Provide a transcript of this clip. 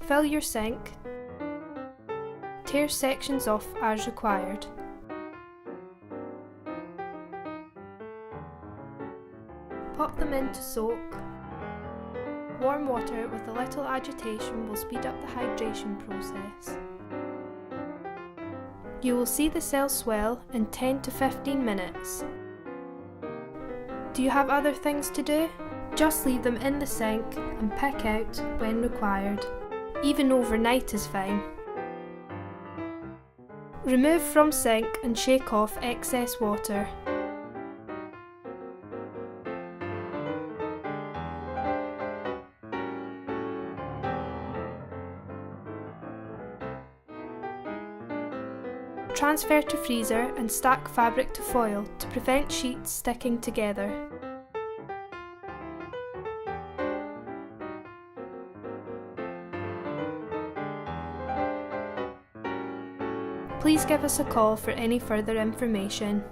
Fill your sink. Tear sections off as required. Pop them in to soak. Warm water with a little agitation will speed up the hydration process. You will see the cells swell in 10 to 15 minutes. Do you have other things to do? Just leave them in the sink and pick out when required. Even overnight is fine. Remove from sink and shake off excess water. Transfer to freezer and stack fabric to foil to prevent sheets sticking together. Please give us a call for any further information.